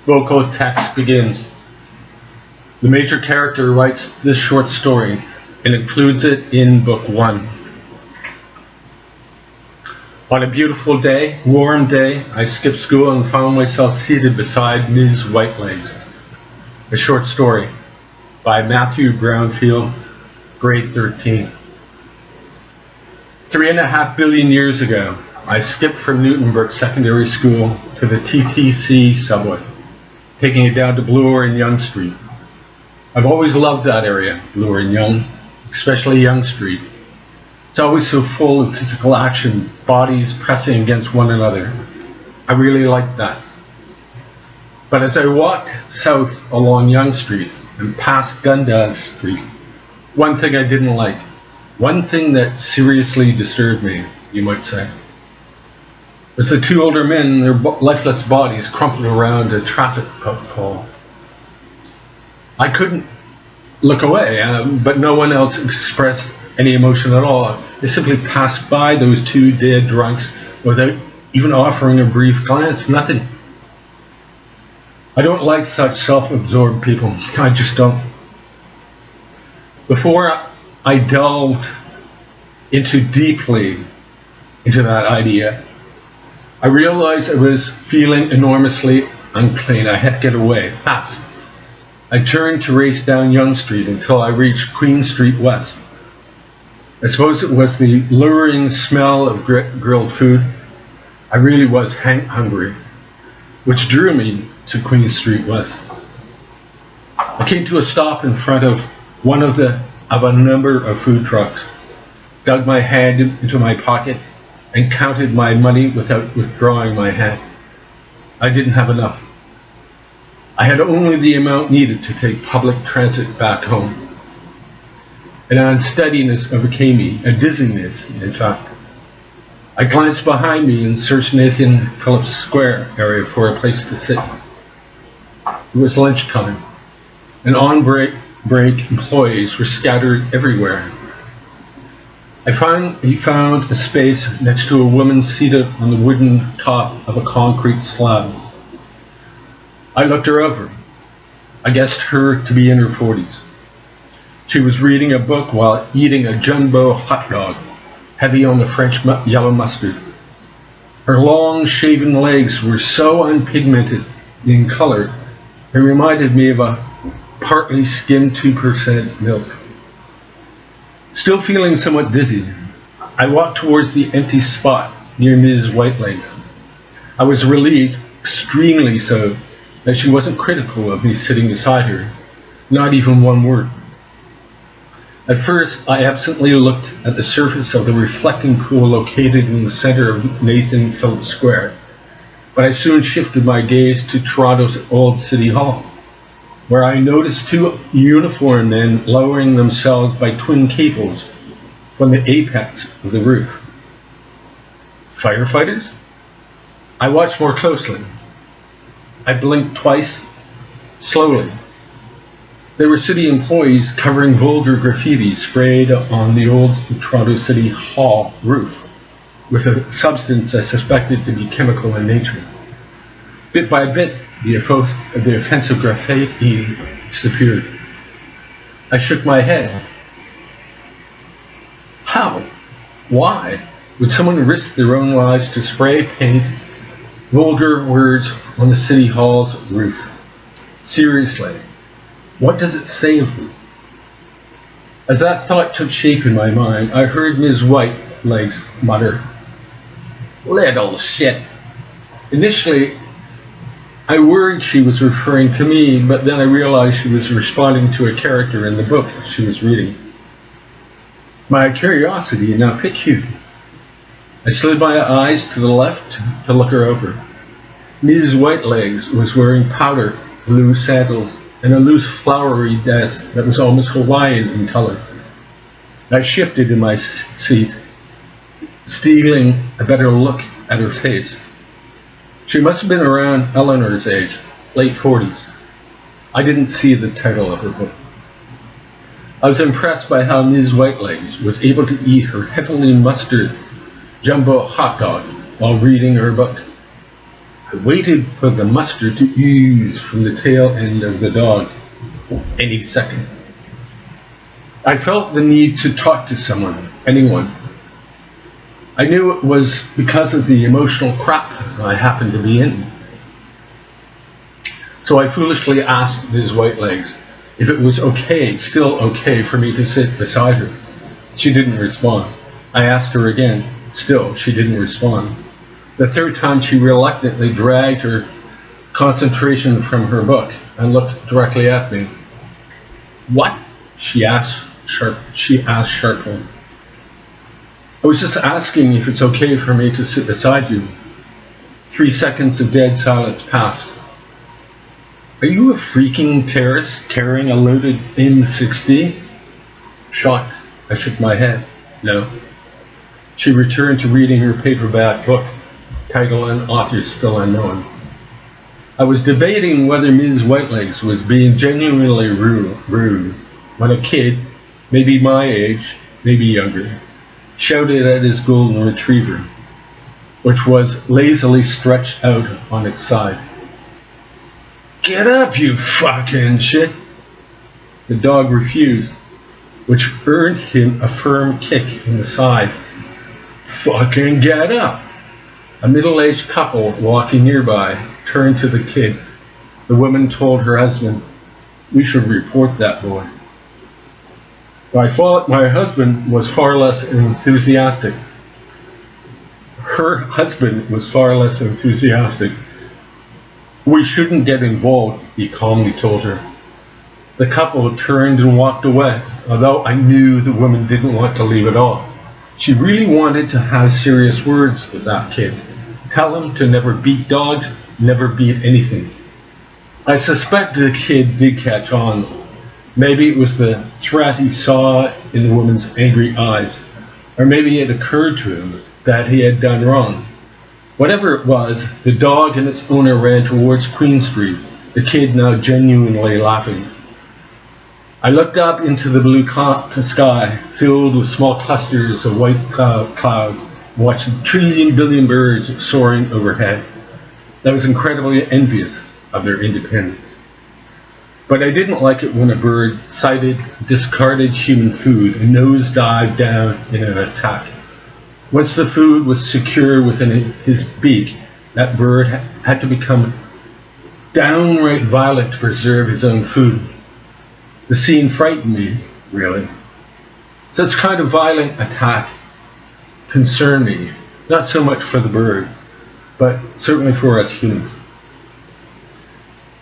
Vocal text begins. The major character writes this short story and includes it in book 1. On a beautiful day, warm day, I skipped school and found myself seated beside Ms. Whitelegs. A short story by Matthew Brownfield, grade 13. 3.5 billion years ago, I skipped from Newtonbrook Secondary School to the TTC subway, taking it down to Bloor and Yonge Street. I've always loved that area, Bloor and Yonge, especially Yonge Street. It's always so full of physical action, bodies pressing against one another. I really like that. But as I walked south along Yonge Street and past Dundas Street, one thing I didn't like, one thing that seriously disturbed me, you might say, was the 2 older men, their lifeless bodies crumpled around a traffic pole. I couldn't look away, but no one else expressed any emotion at all. They simply passed by those 2 dead drunks without even offering a brief glance, nothing. I don't like such self-absorbed people. I just don't. Before I delved deeply into that idea, I realized I was feeling enormously unclean. I had to get away, fast. I turned to race down Yonge Street until I reached Queen Street West. I suppose it was the luring smell of grilled food. I really was hungry, which drew me to Queen Street West. I came to a stop in front of one of a number of food trucks, dug my hand into my pocket, and counted my money without withdrawing my hand. I didn't have enough. I had only the amount needed to take public transit back home. An unsteadiness overcame me, a dizziness, in fact. I glanced behind me and searched Nathan Phillips Square area for a place to sit. It was lunchtime, and on-break employees were scattered everywhere. I finally found a space next to a woman seated on the wooden top of a concrete slab. I looked her over. I guessed her to be in her 40s. She was reading a book while eating a jumbo hot dog, heavy on the French yellow mustard. Her long, shaven legs were so unpigmented in color, it reminded me of a partly skimmed 2% milk. Still feeling somewhat dizzy, I walked towards the empty spot near Ms. Whitelegs. I was relieved, extremely so, that she wasn't critical of me sitting beside her, not even one word. At first, I absently looked at the surface of the reflecting pool located in the center of Nathan Phillips Square, but I soon shifted my gaze to Toronto's old City Hall, where I noticed 2 uniformed men lowering themselves by twin cables from the apex of the roof. Firefighters? I watched more closely. I blinked twice, slowly. They were city employees covering vulgar graffiti sprayed on the old Toronto City Hall roof with a substance I suspected to be chemical in nature. Bit by bit, the offensive graffiti disappeared. I shook my head. How? Why would someone risk their own lives to spray paint vulgar words on the City Hall's roof? Seriously, what does it say of them? As that thought took shape in my mind, I heard Ms. Whitelegs mutter, "Little shit." Initially, I worried she was referring to me, but then I realized she was responding to a character in the book she was reading. My curiosity now piqued. I slid my eyes to the left to look her over. Ms. Whitelegs was wearing powder blue sandals and a loose flowery dress that was almost Hawaiian in color. I shifted in my seat, stealing a better look at her face. She must have been around Eleanor's age, late 40s. I didn't see the title of her book. I was impressed by how Ms. Whitelegs was able to eat her heavily mustard jumbo hot dog while reading her book. I waited for the mustard to ooze from the tail end of the dog any second. I felt the need to talk to someone, anyone. I knew it was because of the emotional crap I happened to be in. So I foolishly asked Ms. Whitelegs if it was still okay for me to sit beside her. She didn't respond. I asked her again. Still, she didn't respond. The third time, she reluctantly dragged her concentration from her book and looked directly at me. "What?" she asked sharply. "I was just asking if it's okay for me to sit beside you." 3 seconds of dead silence passed. "Are you a freaking terrorist carrying a loaded M60? Shocked, I shook my head. No. She returned to reading her paperback book, title and author still unknown. I was debating whether Ms. Whitelegs was being genuinely rude when a kid, maybe my age, maybe younger, shouted at his golden retriever, which was lazily stretched out on its side. "Get up, you fucking shit!" The dog refused, which earned him a firm kick in the side. "Fucking get up!" A middle-aged couple walking nearby turned to the kid. The woman told her husband, "We should report that boy." My husband was far less enthusiastic. Her husband was far less enthusiastic. "We shouldn't get involved," he calmly told her. The couple turned and walked away, although I knew the woman didn't want to leave at all. She really wanted to have serious words with that kid. Tell him to never beat dogs, never beat anything. I suspect the kid did catch on. Maybe it was the threat he saw in the woman's angry eyes, or maybe it occurred to him that he had done wrong. Whatever it was, the dog and its owner ran towards Queen Street, the kid now genuinely laughing. I looked up into the blue sky, filled with small clusters of white clouds, watched a trillion billion birds soaring overhead. I was incredibly envious of their independence. But I didn't like it when a bird sighted discarded human food and nosedived down in an attack. Once the food was secure within his beak, that bird had to become downright violent to preserve his own food. The scene frightened me, really. Such kind of violent attack concerned me, not so much for the bird, but certainly for us humans.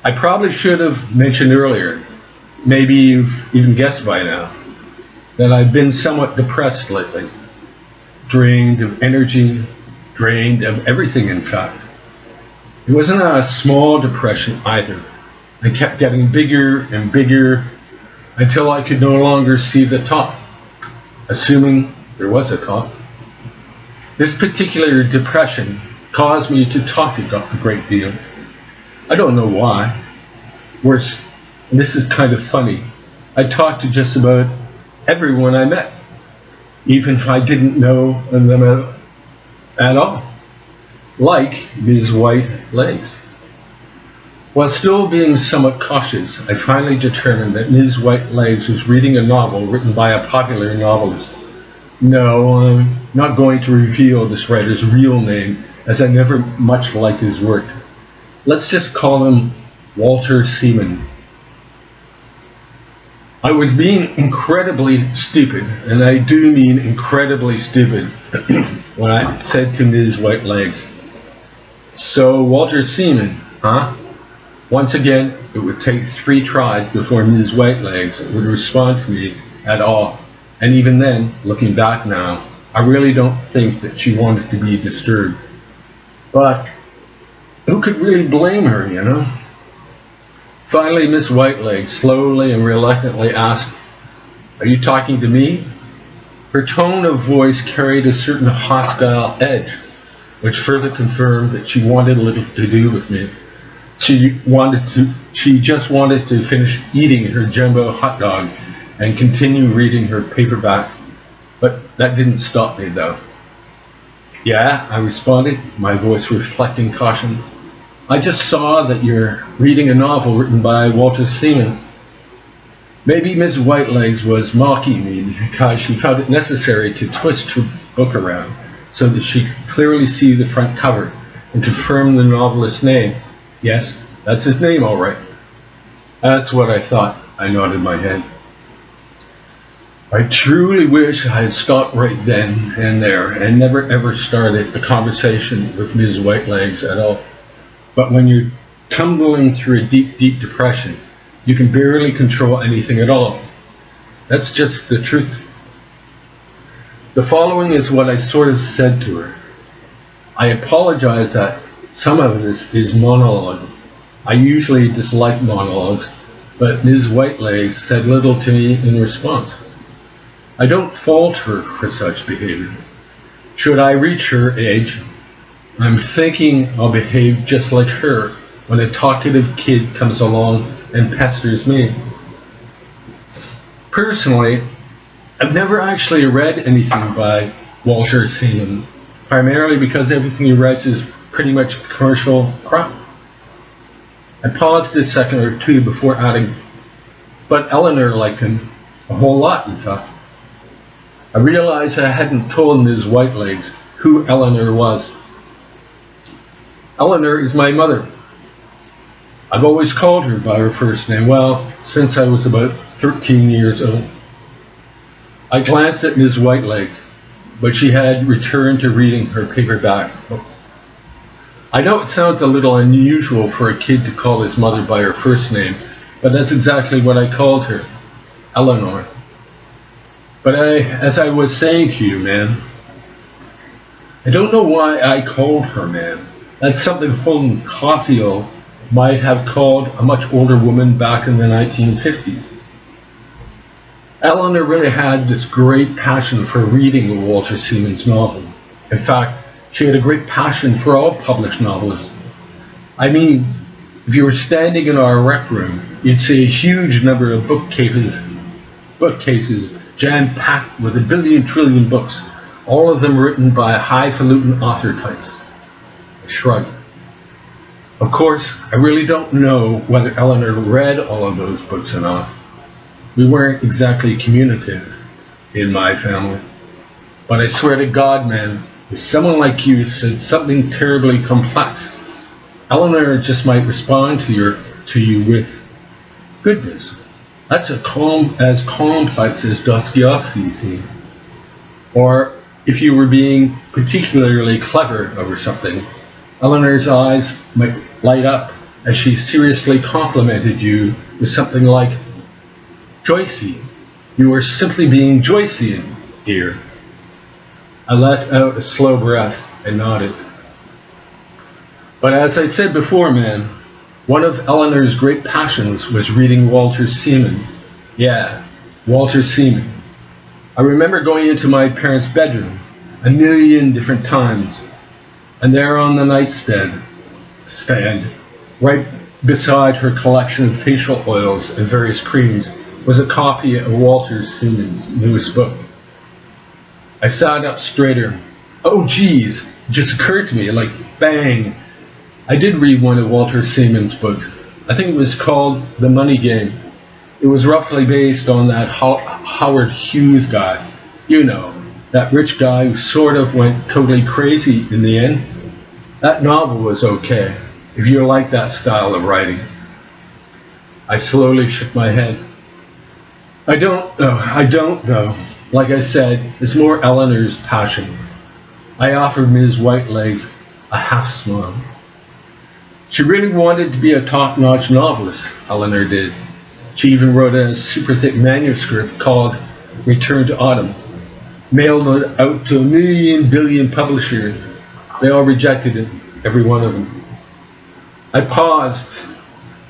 I probably should have mentioned earlier, maybe you've even guessed by now, that I've been somewhat depressed lately. Drained of energy, drained of everything, in fact. It wasn't a small depression either. I kept getting bigger and bigger until I could no longer see the top, assuming there was a top. This particular depression caused me to talk a great deal. I don't know why. Worse, and this is kind of funny, I talked to just about everyone I met, even if I didn't know them at all, like Ms. Whitelegs. While still being somewhat cautious, I finally determined that Ms. Whitelegs was reading a novel written by a popular novelist. No, I'm not going to reveal this writer's real name, as I never much liked his work. Let's just call him Walter Seaman. I was being incredibly stupid, and I do mean incredibly stupid, when I said to Ms. Whitelegs, "So Walter Seaman, huh?" Once again, it would take 3 tries before Ms. Whitelegs would respond to me at all. And even then, looking back now, I really don't think that she wanted to be disturbed. But who could really blame her, you know? Finally, Miss Whitelegs slowly and reluctantly asked, "Are you talking to me?" Her tone of voice carried a certain hostile edge, which further confirmed that she wanted little to do with me. She just wanted to finish eating her jumbo hot dog and continue reading her paperback. But that didn't stop me, though. "Yeah," I responded, my voice reflecting caution. I just saw that you're reading a novel written by Walter Seaman. Maybe Miss Whitelegs was mocking me because she found it necessary to twist her book around so that she could clearly see the front cover and confirm the novelist's name. Yes, that's his name, all right. That's what I thought. I nodded my head. I truly wish I had stopped right then and there and never ever started a conversation with Ms. Whitelegs at all. But when you're tumbling through a deep, deep depression, you can barely control anything at all. That's just the truth. The following is what I sort of said to her. I apologize that some of this is monologue. I usually dislike monologues, but Ms. Whitelegs said little to me in response. I don't fault her for such behavior. Should I reach her age, I'm thinking I'll behave just like her when a talkative kid comes along and pesters me. Personally, I've never actually read anything by Walter Seaman, primarily because everything he writes is pretty much commercial crap. I paused a second or two before adding, but Eleanor liked him a whole lot, in fact. I realized I hadn't told Ms. Whitelegs who Eleanor was. Eleanor is my mother. I've always called her by her first name, well, since I was about 13 years old. I glanced at Ms. Whitelegs, but she had returned to reading her paperback book. I know it sounds a little unusual for a kid to call his mother by her first name, but that's exactly what I called her, Eleanor. But as I was saying to you, man, I don't know why I called her man. That's something Holden Caulfield might have called a much older woman back in the 1950s. Eleanor really had this great passion for reading Walter Seaman's novel. In fact, she had a great passion for all published novels. I mean, if you were standing in our rec room, you'd see a huge number of bookcases jam-packed with a billion trillion books, all of them written by highfalutin author types. I shrugged. Of course, I really don't know whether Eleanor read all of those books or not. We weren't exactly communicative in my family. But I swear to God, man, if someone like you said something terribly complex, Eleanor just might respond to you with, goodness, that's as complex as Dostoevsky's theme. Or if you were being particularly clever over something, Eleanor's eyes might light up as she seriously complimented you with something like, Joycey, you are simply being Joycean, dear. I let out a slow breath and nodded. But as I said before, man, one of Eleanor's great passions was reading Walter Seaman. Yeah, Walter Seaman. I remember going into my parents' bedroom a million different times, and there on the nightstand, right beside her collection of facial oils and various creams, was a copy of Walter Seaman's newest book. I sat up straighter. Oh geez, it just occurred to me, like bang. I did read one of Walter Seaman's books. I think it was called The Money Game. It was roughly based on that Howard Hughes guy. You know, that rich guy who sort of went totally crazy in the end. That novel was okay, if you like that style of writing. I slowly shook my head. I don't though. Like I said, it's more Eleanor's passion. I offered Ms. Whitelegs a half smile. She really wanted to be a top-notch novelist, Eleanor did. She even wrote a super thick manuscript called Return to Autumn, mailed it out to a million billion publishers. They all rejected it, every one of them. I paused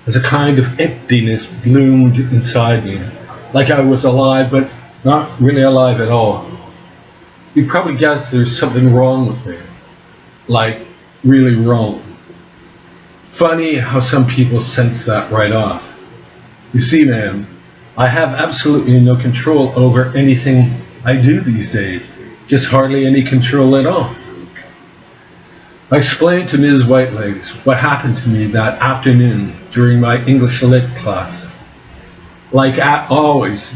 as a kind of emptiness bloomed inside me, like I was alive, but not really alive at all. You probably guessed there's something wrong with me, like really wrong. Funny how some people sense that right off. You see, man, I have absolutely no control over anything I do these days. Just hardly any control at all. I explained to Ms. Whitelegs what happened to me that afternoon during my English Lit class. Like always,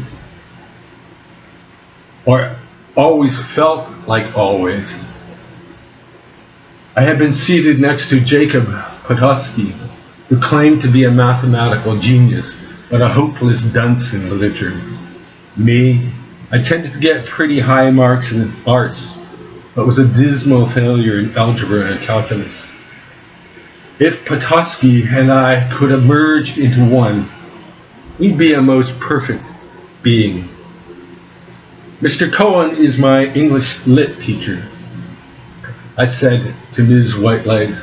or always felt like always, I had been seated next to Jacob Potosky, who claimed to be a mathematical genius, but a hopeless dunce in literature. Me, I tended to get pretty high marks in arts, but was a dismal failure in algebra and calculus. If Potosky and I could have merged into one, we'd be a most perfect being. Mr. Cohen is my English Lit teacher, I said to Ms. Whitelegs.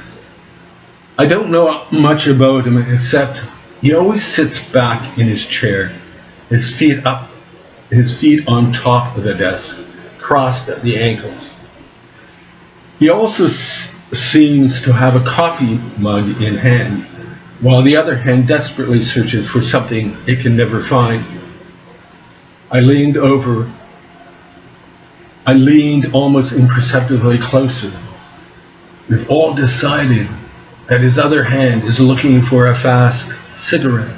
I don't know much about him except he always sits back in his chair, his feet on top of the desk, crossed at the ankles. He also seems to have a coffee mug in hand, while the other hand desperately searches for something it can never find. I leaned almost imperceptibly closer. We've all decided that his other hand is looking for a fast cigarette.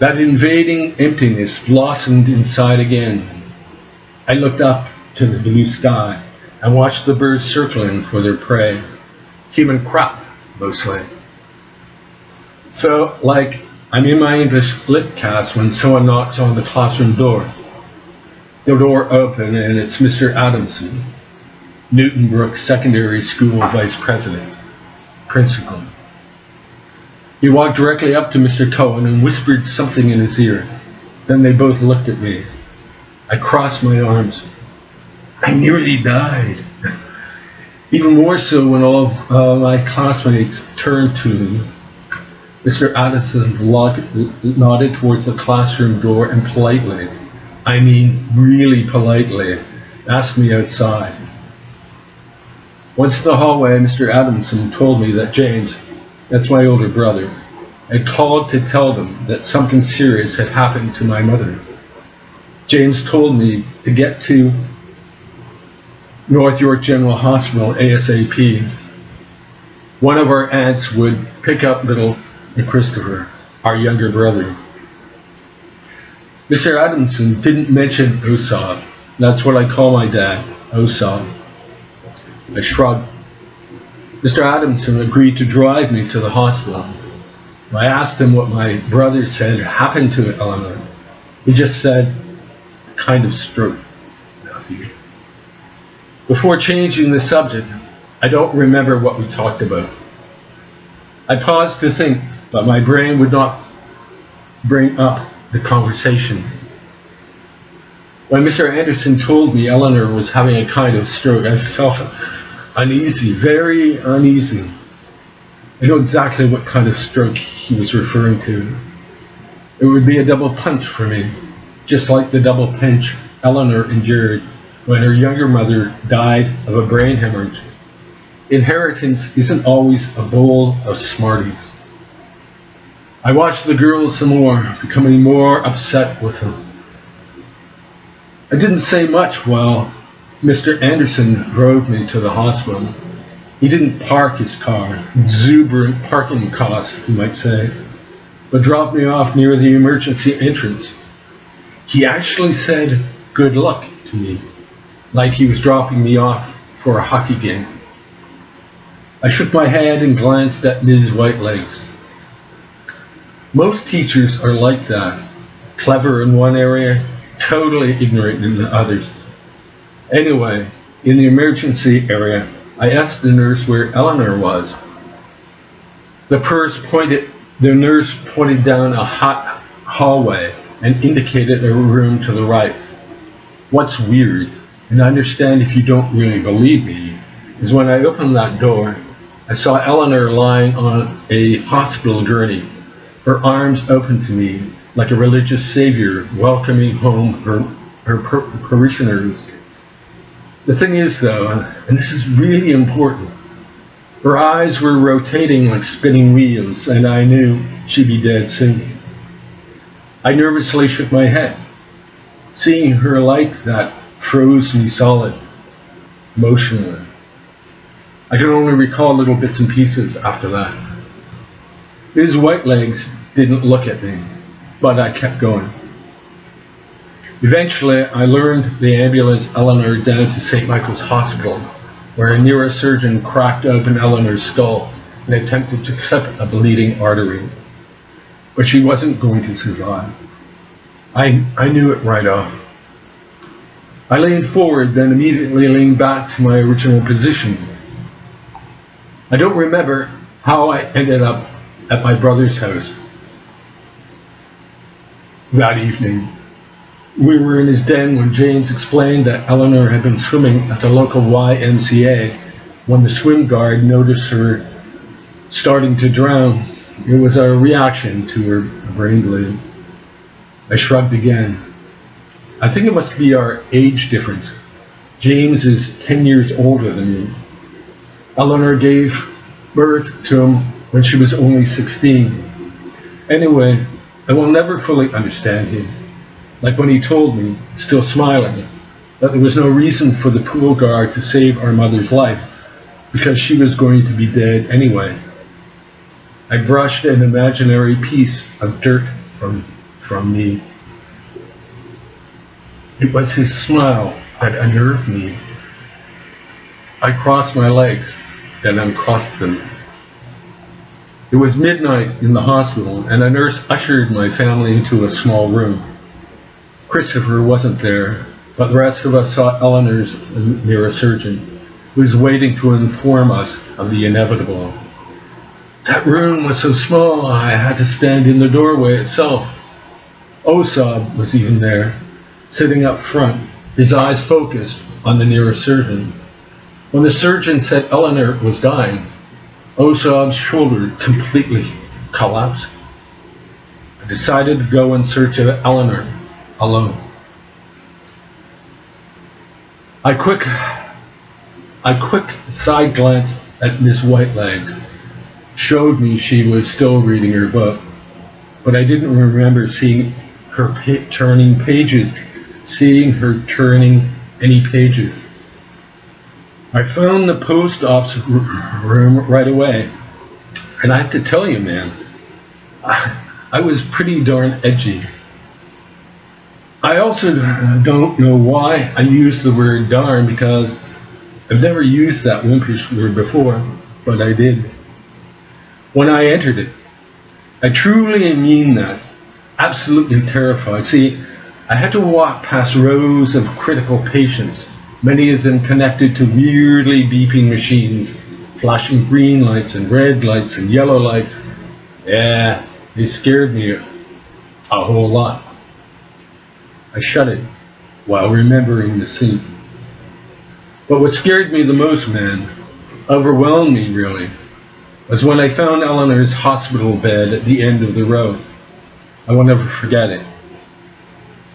That invading emptiness blossomed inside again. I looked up to the blue sky and watched the birds circling for their prey. Human crop, mostly. So, like, I'm in my English Lit class when someone knocks on the classroom door. The door opened and it's Mr. Adamson, Newton Brook Secondary School Vice President, Principal. He walked directly up to Mr. Cohen and whispered something in his ear. Then they both looked at me. I crossed my arms. I nearly died. Even more so when all of my classmates turned to me. Mr. Addison nodded towards the classroom door and politely, I mean really politely, asked me outside. Once in the hallway, Mr. Adamson told me that James, that's my older brother, had called to tell them that something serious had happened to my mother. James told me to get to North York General Hospital ASAP. One of our aunts would pick up little Christopher, our younger brother. Mr. Adamson didn't mention Osab. That's what I call my dad, Osab. I shrugged. Mr. Adamson agreed to drive me to the hospital. I asked him what my brother said happened to Eleanor. He just said, kind of stroke. Nothing. Before changing the subject, I don't remember what we talked about. I paused to think, but my brain would not bring up the conversation. When Mr. Anderson told me Eleanor was having a kind of stroke, I felt uneasy, very uneasy. I know exactly what kind of stroke he was referring to. It would be a double punch for me, just like the double pinch Eleanor endured when her younger mother died of a brain hemorrhage. Inheritance isn't always a bowl of Smarties. I watched the girls some more, becoming more upset with them. I didn't say much while Mr. Anderson drove me to the hospital. He didn't park his car, exuberant parking costs, you might say, but dropped me off near the emergency entrance. He actually said, good luck to me, like he was dropping me off for a hockey game. I shook my head and glanced at Ms. Whitelegs. Most teachers are like that, clever in one area, totally ignorant in the others. Anyway, in the emergency area, I asked the nurse where Eleanor was. The nurse pointed down a hot hallway and indicated a room to the right. What's weird, and I understand if you don't really believe me, is when I opened that door, I saw Eleanor lying on a hospital gurney, her arms open to me like a religious savior welcoming home her parishioners. The thing is, though, and this is really important, her eyes were rotating like spinning wheels, and I knew she'd be dead soon. I nervously shook my head. Seeing her like that froze me solid, motionless. I can only recall little bits and pieces after that. His white legs didn't look at me, but I kept going. Eventually, I learned the ambulance Eleanor down to St. Michael's Hospital, where a neurosurgeon cracked open Eleanor's skull and attempted to clip a bleeding artery. But she wasn't going to survive. I knew it right off. I leaned forward, then immediately leaned back to my original position. I don't remember how I ended up at my brother's house that evening. We were in his den when James explained that Eleanor had been swimming at the local YMCA when the swim guard noticed her starting to drown. It was a reaction to her brain bleed. I shrugged again. I think it must be our age difference. James is 10 years older than me. Eleanor gave birth to him when she was only 16. Anyway, I will never fully understand him. Like when he told me, still smiling, that there was no reason for the pool guard to save our mother's life because she was going to be dead anyway. I brushed an imaginary piece of dirt from me. It was his smile that unnerved me. I crossed my legs, then uncrossed them. It was midnight in the hospital, and a nurse ushered my family into a small room. Christopher wasn't there, but the rest of us saw Eleanor's neurosurgeon, who was waiting to inform us of the inevitable. That room was so small, I had to stand in the doorway itself. Osab was even there, sitting up front, his eyes focused on the neurosurgeon. When the surgeon said Eleanor was dying, Osab's shoulder completely collapsed. I decided to go in search of Eleanor alone. A quick side glance at Miss Whitelegs showed me she was still reading her book, but I didn't remember seeing her turning any pages. I found the post-ops room right away, and I have to tell you, man, I was pretty darn edgy. I also don't know why I use the word darn, because I've never used that wimpish word before, but I did. When I entered it, I truly mean that. Absolutely terrified. See, I had to walk past rows of critical patients, many of them connected to weirdly beeping machines, flashing green lights and red lights and yellow lights. Yeah, they scared me a whole lot. I shuddered while remembering the scene. But what scared me the most, man, overwhelmed me really, was when I found Eleanor's hospital bed at the end of the row. I will never forget it.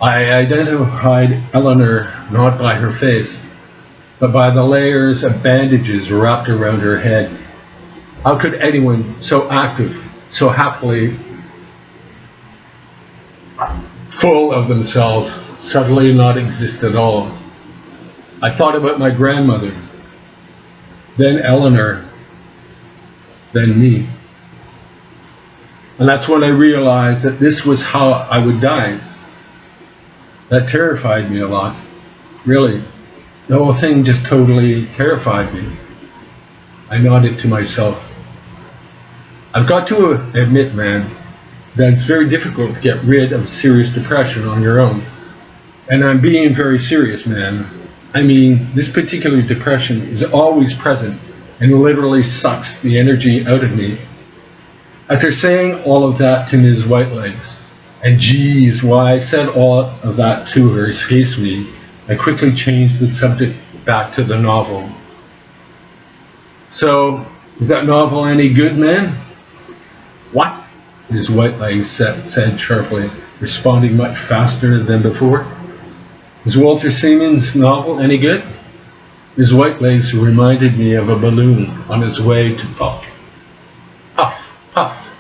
I identified Eleanor not by her face, but by the layers of bandages wrapped around her head. How could anyone so active, so happily full of themselves, suddenly not exist at all? I thought about my grandmother, then Eleanor, then me. And that's when I realized that this was how I would die. That terrified me a lot. Really. The whole thing just totally terrified me. I nodded to myself. I've got to admit, man, that it's very difficult to get rid of serious depression on your own. And I'm being very serious, man. I mean, this particular depression is always present and literally sucks the energy out of me. After saying all of that to Ms. Whitelegs, and geez, why I said all of that to her escapes me, I quickly changed the subject back to the novel. So, is that novel any good, man? What? Ms. Whitelegs said sharply, responding much faster than before. Is Walter Simon's novel any good? Ms. Whitelegs reminded me of a balloon on its way to pop. Puff, puff.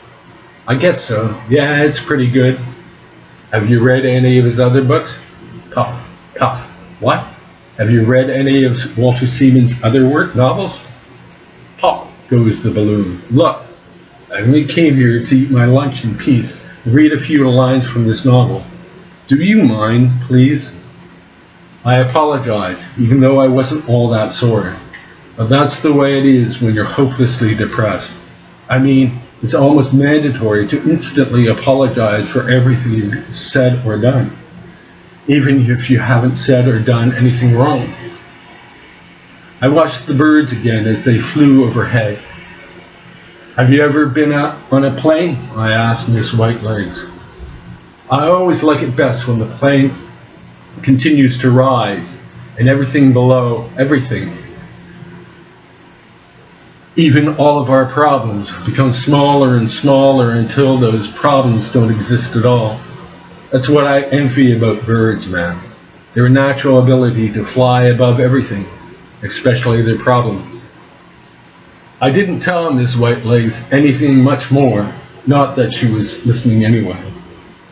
I guess so. Yeah, it's pretty good. Have you read any of his other books? Puff, puff. What? Have you read any of Walter Simon's other novels? goes the balloon. Look, I only came here to eat my lunch in peace and read a few lines from this novel. Do you mind, please? I apologize, even though I wasn't all that sorry. But that's the way it is when you're hopelessly depressed. I mean, it's almost mandatory to instantly apologize for everything you've said or done, even if you haven't said or done anything wrong. I watched the birds again as they flew overhead. Have you ever been on a plane? I asked Miss Whitelegs. I always like it best when the plane continues to rise and everything below everything, even all of our problems, become smaller and smaller until those problems don't exist at all. That's what I envy about birds, man. Their natural ability to fly above everything, especially their problems. I didn't tell Miss Whitelegs anything much more, not that she was listening anyway.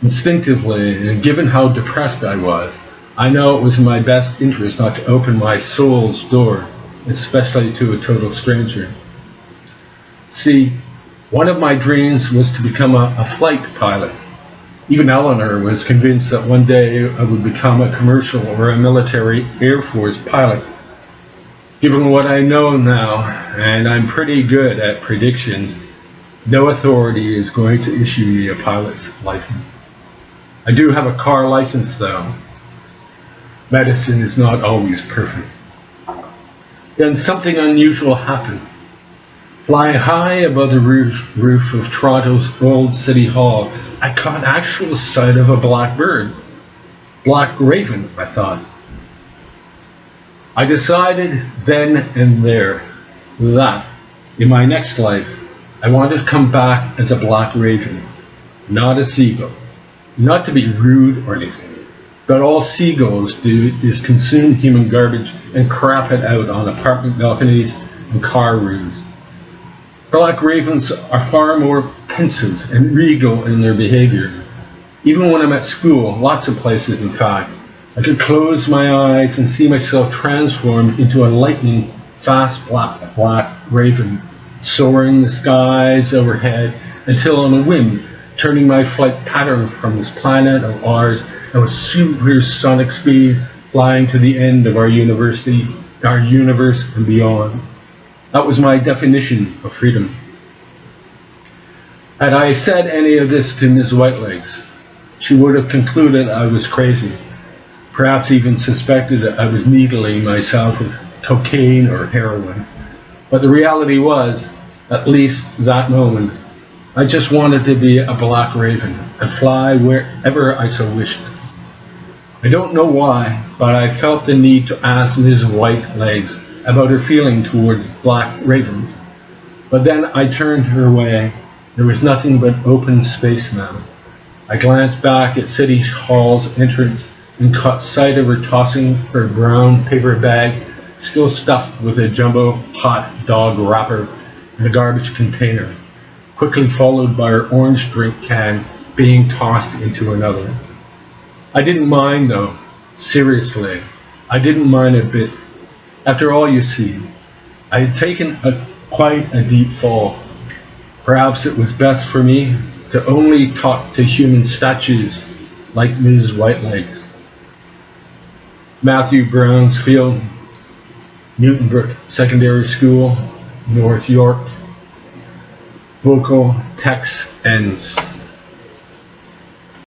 Instinctively, and given how depressed I was, I know it was in my best interest not to open my soul's door, especially to a total stranger. See, one of my dreams was to become a flight pilot. Even Eleanor was convinced that one day I would become a commercial or a military Air Force pilot. Given what I know now, and I'm pretty good at predictions, no authority is going to issue me a pilot's license. I do have a car license though. Medicine is not always perfect. Then something unusual happened. Flying high above the roof of Toronto's old City Hall, I caught actual sight of a black bird. Black raven, I thought. I decided then and there that, in my next life, I wanted to come back as a black raven, not a seagull. Not to be rude or anything, but all seagulls do is consume human garbage and crap it out on apartment balconies and car roofs. Black ravens are far more pensive and regal in their behavior. Even when I'm at school, lots of places in fact, I could close my eyes and see myself transformed into a lightning fast black raven, soaring the skies overhead until on a whim, turning my flight pattern from this planet of ours and with supersonic speed flying to the end of our universe and beyond. That was my definition of freedom. Had I said any of this to Miss Whitelegs, she would have concluded I was crazy, perhaps even suspected that I was needling myself with cocaine or heroin. But the reality was, at least that moment, I just wanted to be a black raven and fly wherever I so wished. I don't know why, but I felt the need to ask Ms. Whitelegs about her feeling toward black ravens. But then I turned her way. There was nothing but open space now. I glanced back at City Hall's entrance and caught sight of her tossing her brown paper bag, still stuffed with a jumbo hot dog wrapper, in a garbage container, quickly followed by her orange drink can being tossed into another. I didn't mind though, seriously, I didn't mind a bit. After all, you see, I had taken quite a deep fall. Perhaps it was best for me to only talk to human statues like Ms. Whitelegs. Matthew Brownfield, Newtonbrook Secondary School, North York. Vocal text ends.